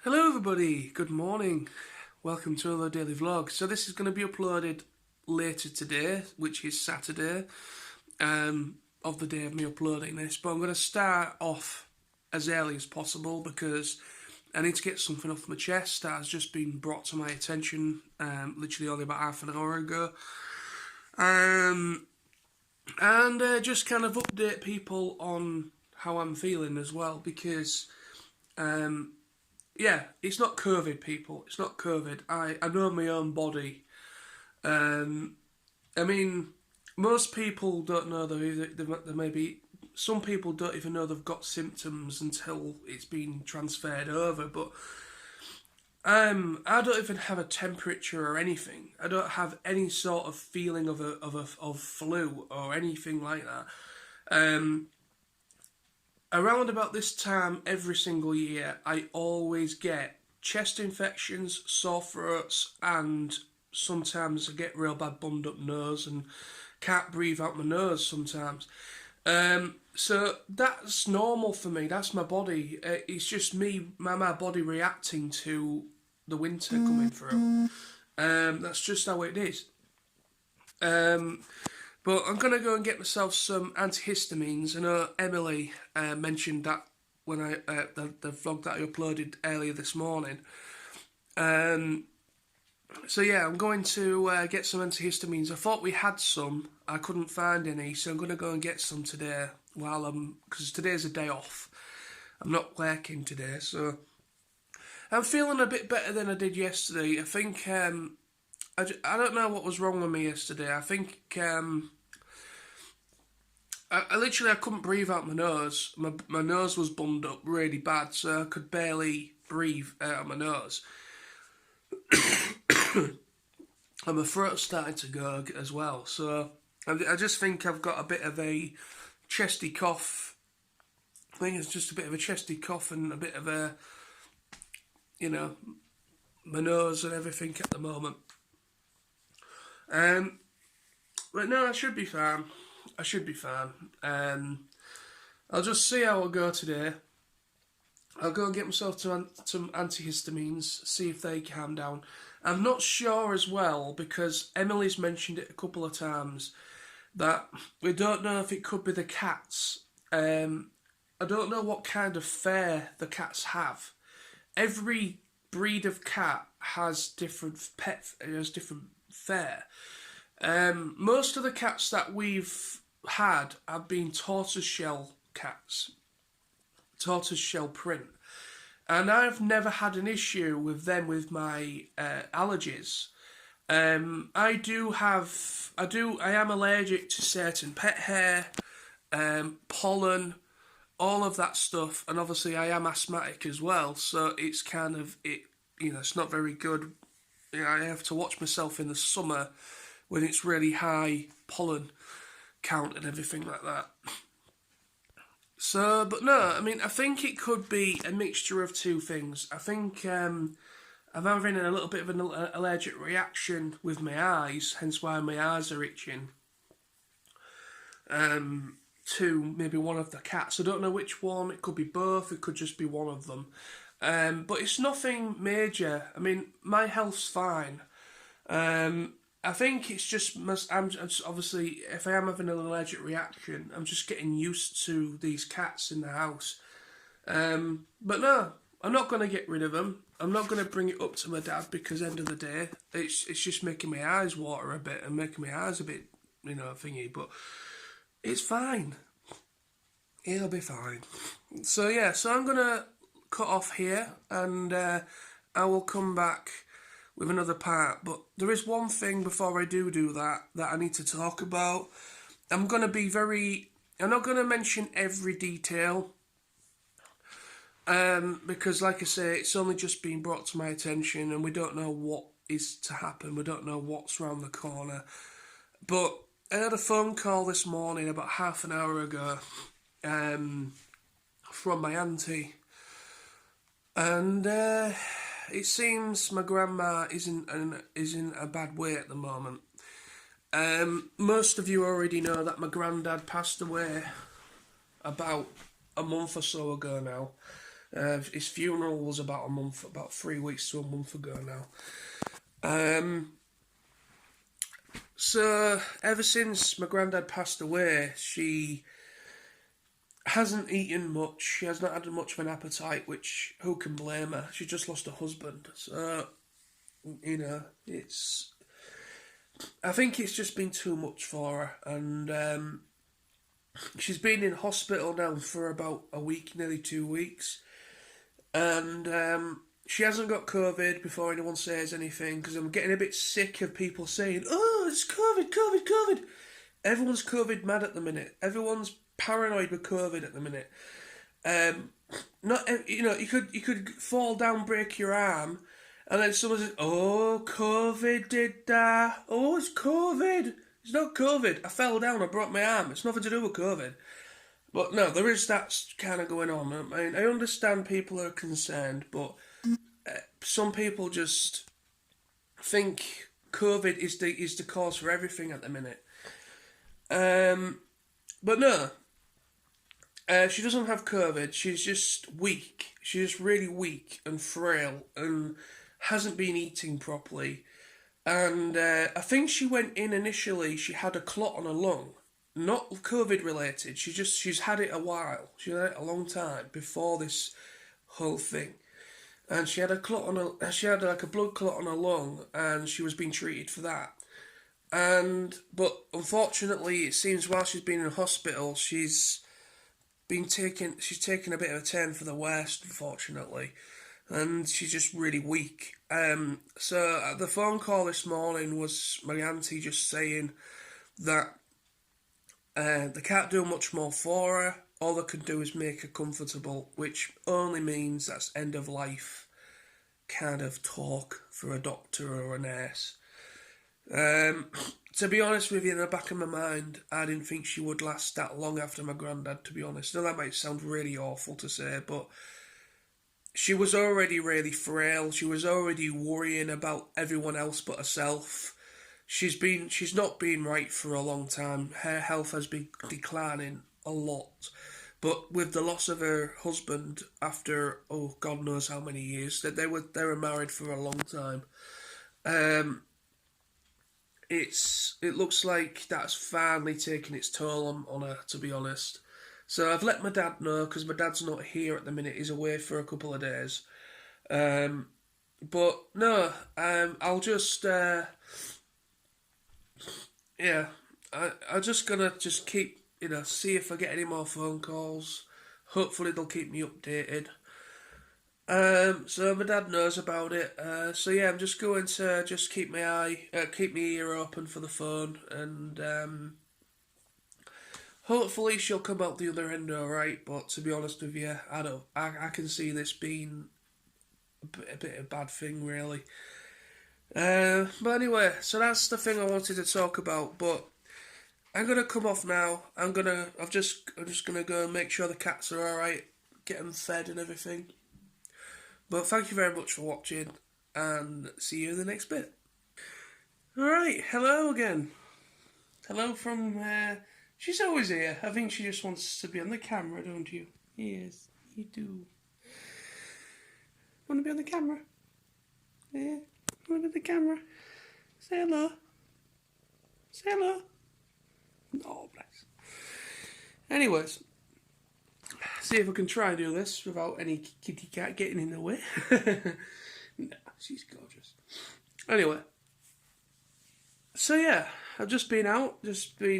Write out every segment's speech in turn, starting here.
Hello everybody, good morning. Welcome to another daily vlog. So this is going to be uploaded later today, which is Saturday, of the day of me uploading this. But I'm going to start off as early as possible because I need to get something off my chest that has just been brought to my attention literally only about half an hour ago. And just kind of update people on how I'm feeling as well because yeah, it's not COVID, people. It's not COVID. I know my own body. I mean, most people don't know there may be. Some people don't even know they've got symptoms until it's been transferred over. But I don't even have a temperature or anything. I don't have any sort of feeling of flu or anything like that. Around about this time every single year, I always get chest infections, sore throats, and sometimes I get real bad bunged up nose and can't breathe out my nose sometimes. So that's normal for me. That's my body. It's just me, my body reacting to the winter coming through. That's just how it is. But I'm going to go and get myself some antihistamines. I know Emily mentioned that when the vlog that I uploaded earlier this morning. So yeah, I'm going to get some antihistamines. I thought we had some. I couldn't find any, so I'm going to go and get some today because today's a day off. I'm not working today, so I'm feeling a bit better than I did yesterday. I think I don't know what was wrong with me yesterday. I think I literally I couldn't breathe out my nose. My nose was bunged up really bad, so I could barely breathe out of my nose. And my throat started to go as well. So I just think I've got a bit of a chesty cough. I think it's just a bit of a chesty cough and a bit of a, my nose and everything at the moment. But no, I should be fine. I should be fine. I'll just see how I'll go today. I'll go and get myself some antihistamines, see if they calm down. I'm not sure as well, because Emily's mentioned it a couple of times, that we don't know if it could be the cats. I don't know what kind of fare the cats have. Every breed of cat has different fare. Most of the cats that we've had have been tortoiseshell cats, tortoiseshell print, and I've never had an issue with them with my allergies. I am allergic to certain pet hair, pollen, all of that stuff, and obviously I am asthmatic as well, so it's kind of it's not very good. I have to watch myself in the summer when it's really high pollen count and everything like that. So, but no, I mean, I think it could be a mixture of two things. I think I'm having a little bit of an allergic reaction with my eyes, hence why my eyes are itching, to maybe one of the cats. I don't know which one. It could be both. It could just be one of them. But it's nothing major. I mean, my health's fine. I think it's just obviously, if I am having an allergic reaction, I'm just getting used to these cats in the house. But no, I'm not going to get rid of them. I'm not going to bring it up to my dad because end of the day, it's just making my eyes water a bit and making my eyes a bit, thingy. But it's fine. It'll be fine. So yeah, so I'm going to cut off here and I will come back with another part, but there is one thing before I do that I need to talk about. I'm not going to mention every detail, because like I say, it's only just been brought to my attention and we don't know what is to happen, we don't know what's around the corner. But I had a phone call this morning about half an hour ago from my auntie, and it seems my grandma is in a bad way at the moment. Most of you already know that my granddad passed away about a month or so ago now. His funeral was about 3 weeks to a month ago now. So ever since my granddad passed away, she hasn't eaten much. She has not had much of an appetite, which who can blame her? She just lost her husband, so it's. I think it's just been too much for her, and she's been in hospital now for about a week, nearly 2 weeks, and she hasn't got COVID before anyone says anything, because I'm getting a bit sick of people saying, "Oh, it's COVID, COVID, COVID." Everyone's COVID mad at the minute. Everyone's paranoid with COVID at the minute. Not you could fall down, break your arm, and then someone says, "Oh, COVID did that. Oh, it's COVID." It's not COVID. I fell down. I broke my arm. It's nothing to do with COVID. But no, there is that kind of going on. I mean, I understand people are concerned, but some people just think COVID is the cause for everything at the minute. But no, she doesn't have COVID. She's just weak. She's just really weak and frail and hasn't been eating properly. And I think she went in initially. She had a clot on her lung, not COVID related. She's had it a while. She had it a long time before this whole thing. And she had a clot on her. She had like a blood clot on her lung, and she was being treated for that. But unfortunately, it seems while she's been in hospital, she's taken a bit of a turn for the worst, unfortunately, and she's just really weak. So the phone call this morning was my auntie just saying that they can't do much more for her. All they can do is make her comfortable, which only means that's end of life kind of talk for a doctor or a nurse. To be honest with you, in the back of my mind, I didn't think she would last that long after my granddad, to be honest. Now, that might sound really awful to say, but she was already really frail. She was already worrying about everyone else but herself. She's not been right for a long time. Her health has been declining a lot. But with the loss of her husband after, oh, God knows how many years, that they were married for a long time. It looks like that's finally taken its toll on her, to be honest. So I've let my dad know, because my dad's not here at the minute. He's away for a couple of days. But no, I'll just I'm just gonna just keep see if I get any more phone calls. Hopefully they'll keep me updated. So my dad knows about it. So yeah, I'm just going to just keep my ear open for the phone, and hopefully she'll come out the other end all right. But to be honest with you, I can see this being a bit of a bad thing, really. But anyway, so that's the thing I wanted to talk about. But I'm gonna come off now. I'm just gonna go and make sure the cats are all right, get them fed and everything. But thank you very much for watching, and see you in the next bit. Alright, hello again. Hello from, she's always here. I think she just wants to be on the camera, don't you? Yes, you do. Want to be on the camera? Yeah, want to be on the camera? Say hello. Say hello. Oh, bless. Anyways, see if I can try and do this without any kitty cat getting in the way. Nah, she's gorgeous. Anyway, so yeah, I've just been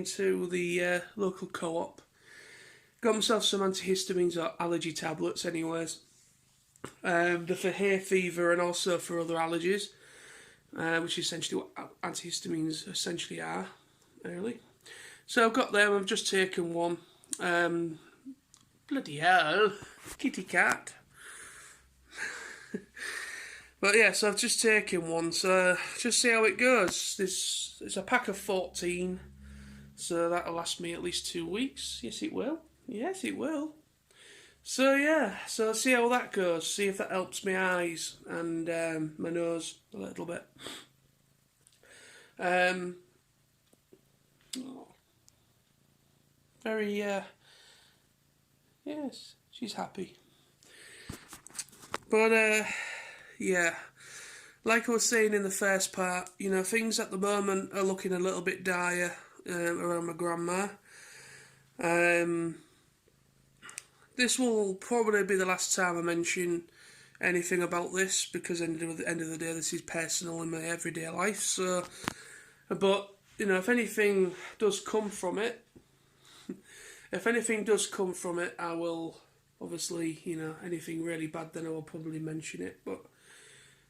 to the local co-op. Got myself some antihistamines or allergy tablets anyways. They're for hay fever and also for other allergies, which is essentially what antihistamines essentially are, really. So I've got them, I've just taken one. Bloody hell, kitty cat. But yeah, so I've just taken one, so just see how it goes. It's a pack of 14, so that'll last me at least 2 weeks. Yes, it will. Yes, it will. So yeah, so see how that goes. See if that helps my eyes and my nose a little bit. Very, yes, she's happy. But yeah, like I was saying in the first part, you know, things at the moment are looking a little bit dire around my grandma. Um, this will probably be the last time I mention anything about this, because at the end of the day, this is personal in my everyday life. So, but you know, if anything does come from it, I will obviously, you know, anything really bad, then I will probably mention it. But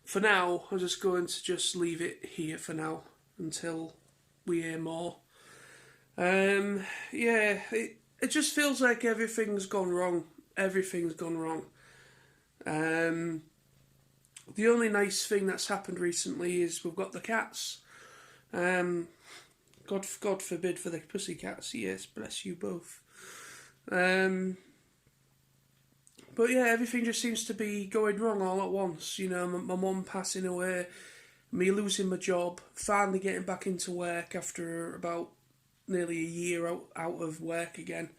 for now, I'm just going to just leave it here for now until we hear more. Yeah, it just feels like everything's gone wrong. Everything's gone wrong. The only nice thing that's happened recently is we've got the cats. God forbid for the pussycats. Yes, bless you both. But yeah, everything just seems to be going wrong all at once. You know, my mum passing away, me losing my job, finally getting back into work after about nearly a year out of work again.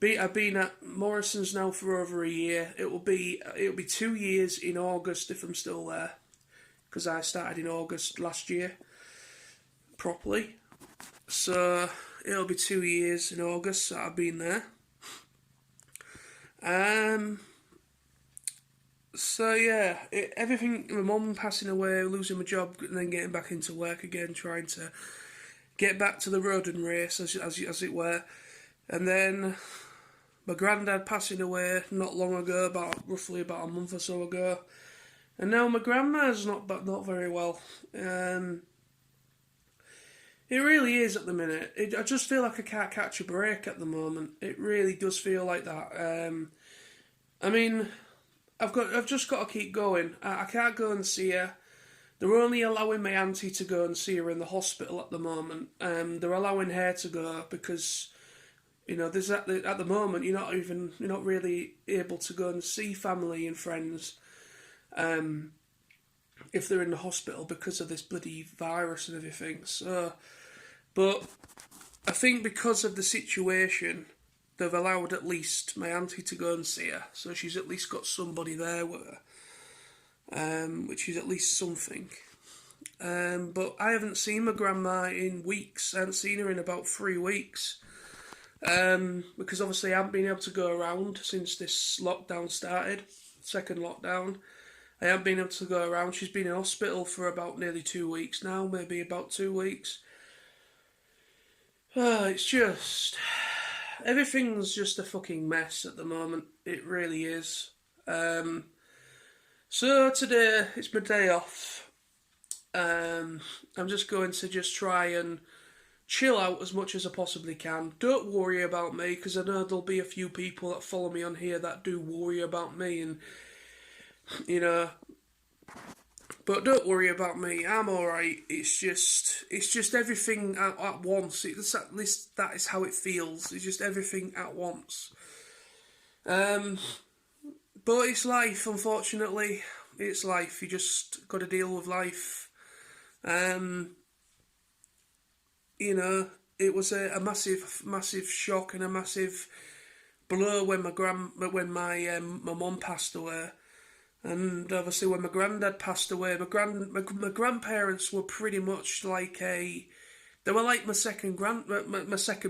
I've been at Morrison's now for over a year. It'll be 2 years in August if I'm still there, because I started in August last year properly. So it'll be 2 years in August that I've been there. So yeah, everything. My mum passing away, losing my job, and then getting back into work again, trying to get back to the road and race, as it were. And then my granddad passing away not long ago, roughly about a month or so ago. And now my grandma's not very well. It really is at the minute. I just feel like I can't catch a break at the moment. It really does feel like that. I mean, I've just got to keep going. I can't go and see her. They're only allowing my auntie to go and see her in the hospital at the moment. They're allowing her to go because, you know, there's at the moment you're not really able to go and see family and friends, if they're in the hospital because of this bloody virus and everything. So, but I think because of the situation, they've allowed at least my auntie to go and see her, so she's at least got somebody there with her, which is at least something. But I haven't seen my grandma in weeks. I haven't seen her in about 3 weeks, because obviously I haven't been able to go around since this lockdown started, second lockdown. I haven't been able to go around. She's been in hospital for about nearly 2 weeks now, maybe about 2 weeks. It's just... everything's just a fucking mess at the moment. It really is. So today, it's my day off. I'm just going to just try and chill out as much as I possibly can. Don't worry about me, because I know there'll be a few people that follow me on here that do worry about me, and, you know... But don't worry about me. I'm alright. It's just everything at once. At least that is how it feels. It's just everything at once. But it's life, unfortunately. It's life. You just got to deal with life. You know, it was a massive shock and a massive blow when my mum passed away. And obviously, when my granddad passed away, my grandparents were pretty much like they were like my second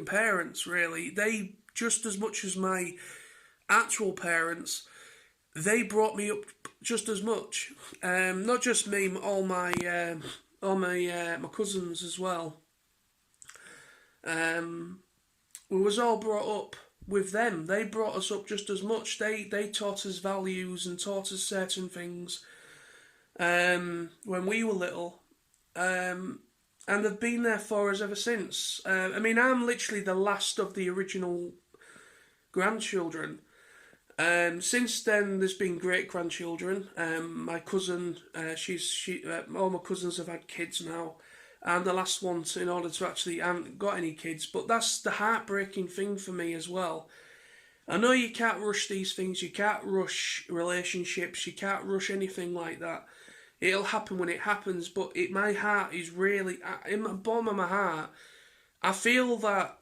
parents. Really, they just as much as my actual parents, they brought me up just as much. Not just me, all my cousins as well. We was all brought up with them. They brought us up just as much. They taught us values and taught us certain things when we were little, and they've been there for us ever since. I mean, I'm literally the last of the original grandchildren. Since then, there's been great grandchildren. My cousin, all my cousins have had kids now. And the last one, in order to actually, I haven't got any kids. But that's the heartbreaking thing for me as well. I know you can't rush these things. You can't rush relationships. You can't rush anything like that. It'll happen when it happens. But my heart is really, in the bottom of my heart, I feel that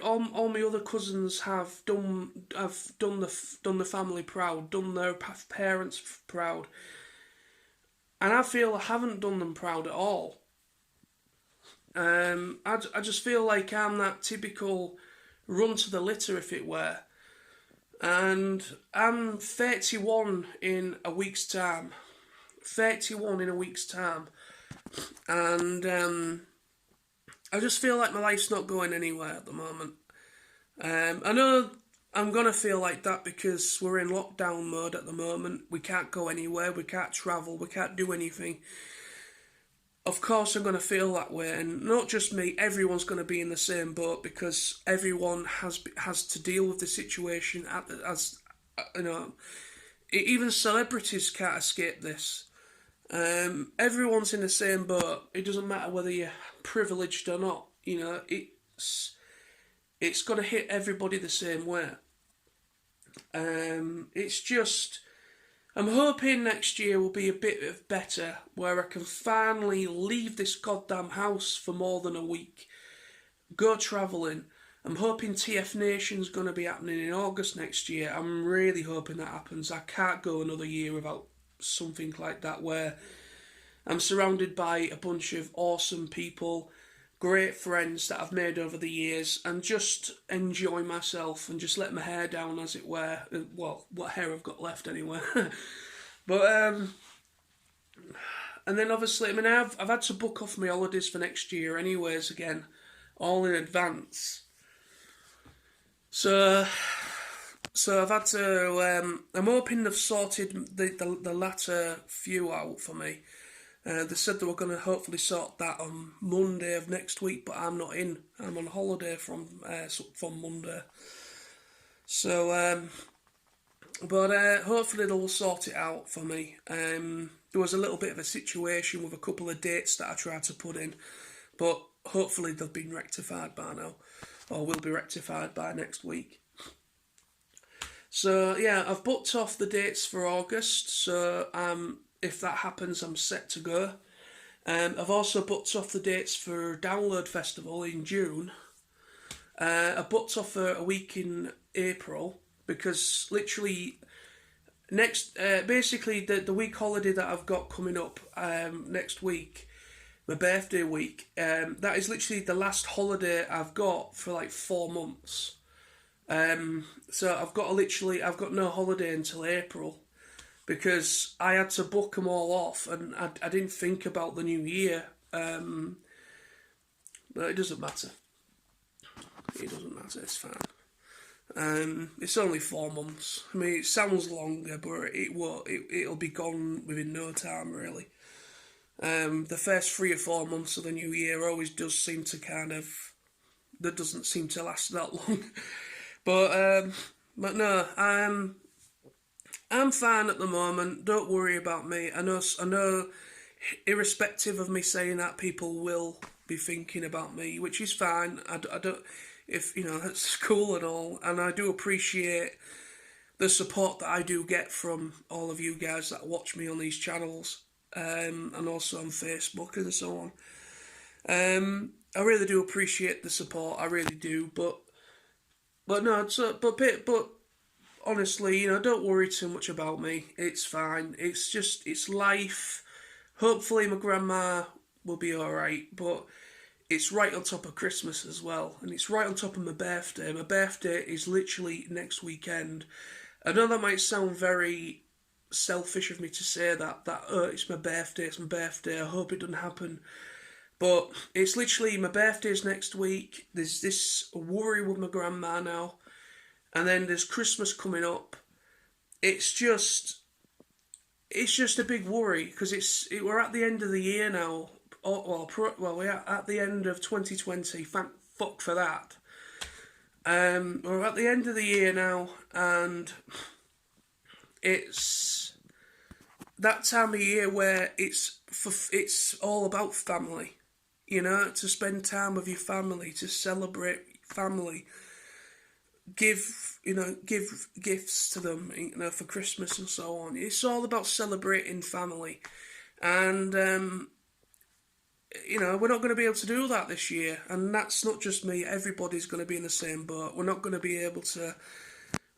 all my other cousins have done the family proud, done their parents proud, and I feel I haven't done them proud at all. I just feel like I'm that typical run to the litter, if it were. And I'm 31 in a week's time. 31 in a week's time. And I just feel like my life's not going anywhere at the moment. I know I'm going to feel like that because we're in lockdown mode at the moment. We can't go anywhere, we can't travel, we can't do anything. Of course I'm going to feel that way, and not just me, everyone's going to be in the same boat because everyone has to deal with the situation as you know, even celebrities can't escape this. Everyone's in the same boat. It doesn't matter whether you're privileged or not. You know, it's going to hit everybody the same way. It's just, I'm hoping next year will be a bit better, where I can finally leave this goddamn house for more than a week, go travelling. I'm hoping TF Nation's going to be happening in August next year. I'm really hoping that happens. I can't go another year without something like that, where I'm surrounded by a bunch of awesome people, great friends that I've made over the years, and just enjoy myself and just let my hair down, as it were. Well, what hair I've got left anyway. But and then obviously, I mean, I've had to book off my holidays for next year anyways, again, all in advance. So I've had to. I'm hoping they've sorted the latter few out for me. They said they were going to hopefully sort that on Monday of next week, but I'm not in. I'm on holiday from Monday. So, but hopefully they'll sort it out for me. There was a little bit of a situation with a couple of dates that I tried to put in, but hopefully they've been rectified by now, or will be rectified by next week. So yeah, I've booked off the dates for August, so if that happens, I'm set to go. I've also booked off the dates for Download Festival in June. I booked off for a week in April because literally basically the week holiday that I've got coming up next week, my birthday week, that is literally the last holiday I've got for like 4 months. So I've got no holiday until April, because I had to book them all off, and I didn't think about the new year. But it doesn't matter. It doesn't matter, it's fine. It's only 4 months. I mean, it sounds longer, but it'll be gone within no time, really. The first 3 or 4 months of the new year always does seem to that doesn't seem to last that long. But no, I'm fine at the moment. Don't worry about me. I know, irrespective of me saying that, people will be thinking about me, which is fine. I don't, if you know, that's cool and all, and I do appreciate the support that I do get from all of you guys that watch me on these channels, and also on Facebook and so on. I really do appreciate the support. I really do, but no, but honestly, you know, don't worry too much about me. It's fine. It's life. Hopefully my grandma will be alright, but it's right on top of Christmas as well, and it's right on top of my birthday. My birthday is literally next weekend. I know that might sound very selfish of me to say that it's my birthday, I hope it doesn't happen. But it's literally, my birthday's next week. There's this worry with my grandma now. And then there's Christmas coming up. It's just a big worry, because we're at the end of the year now. We're at the end of 2020. Thank fuck for that. We're at the end of the year now, and it's that time of year where it's all about family. You know, to spend time with your family, to celebrate family, give gifts to them, you know, for Christmas and so on. It's all about celebrating family, and we're not going to be able to do that this year. And that's not just me, everybody's going to be in the same boat. We're not going to be able to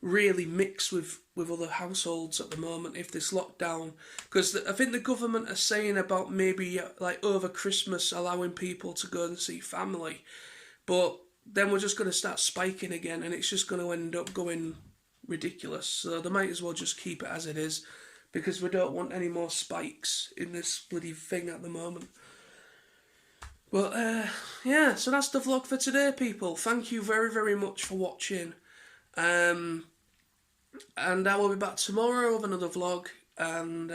really mix with other households at the moment if this lockdown, because I think the government are saying about maybe like over Christmas allowing people to go and see family, but then we're just going to start spiking again and it's just going to end up going ridiculous. So they might as well just keep it as it is, because we don't want any more spikes in this bloody thing at the moment. But yeah, so that's the vlog for today, people. Thank you very, very much for watching. And I will be back tomorrow with another vlog. And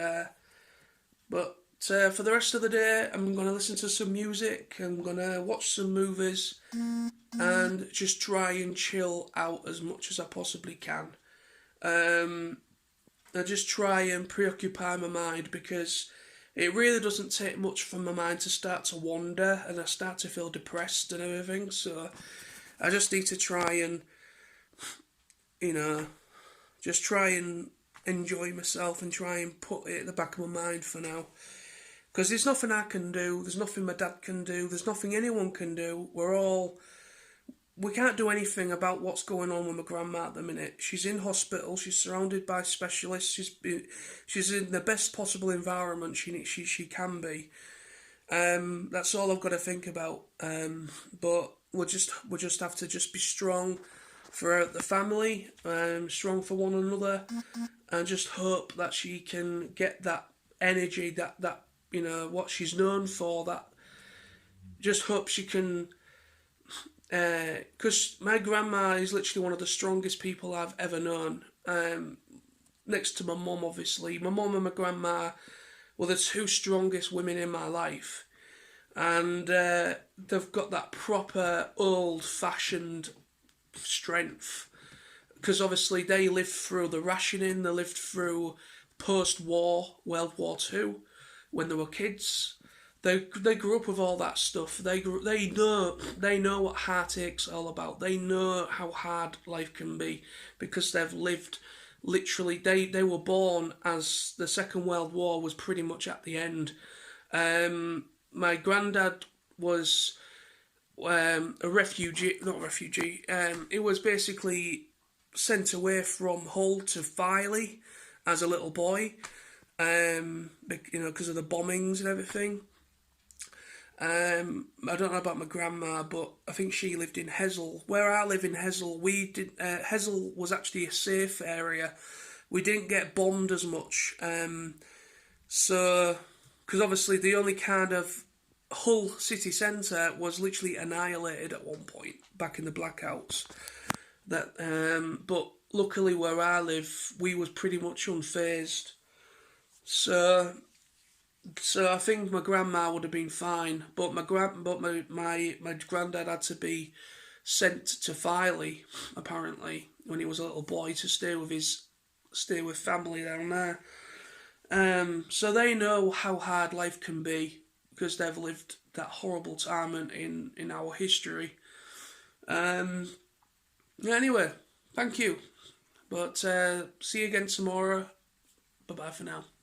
but for the rest of the day, I'm going to listen to some music. I'm going to watch some movies and just try and chill out as much as I possibly can. I just try and preoccupy my mind, because it really doesn't take much for my mind to start to wander and I start to feel depressed and everything. So I just need to try and, just try and enjoy myself and try and put it at the back of my mind for now. Because there's nothing I can do, there's nothing my dad can do, there's nothing anyone can do. We can't do anything about what's going on with my grandma at the minute. She's in hospital, she's surrounded by specialists, she's in the best possible environment she can be. That's all I've got to think about. But we'll just have to just be strong for the family, strong for one another, and just hope that she can get that energy, that what she's known for. That just hope she can, because my grandma is literally one of the strongest people I've ever known. Next to my mum, obviously, my mum and my grandma were the two strongest women in my life, and they've got that proper old-fashioned strength, because obviously they lived through the rationing, they lived through post-war World War Two when they were kids. They grew up with all that stuff. They know what heartache's all about. They know how hard life can be, because they've lived literally. They were born as the Second World War was pretty much at the end. My granddad was a refugee, not a refugee. He was basically sent away from Hull to Filey as a little boy, because of the bombings and everything. I don't know about my grandma, but I think she lived in Hessel. Where I live in Hessel, Hessel was actually a safe area. We didn't get bombed as much. So, because obviously the only kind of Hull city centre was literally annihilated at one point back in the blackouts. But luckily where I live, we was pretty much unfazed. So I think my grandma would have been fine, but my granddad had to be sent to Filey apparently when he was a little boy to stay with family down there. So they know how hard life can be, because they've lived that horrible time in our history. Anyway, thank you. But see you again tomorrow. Bye bye for now.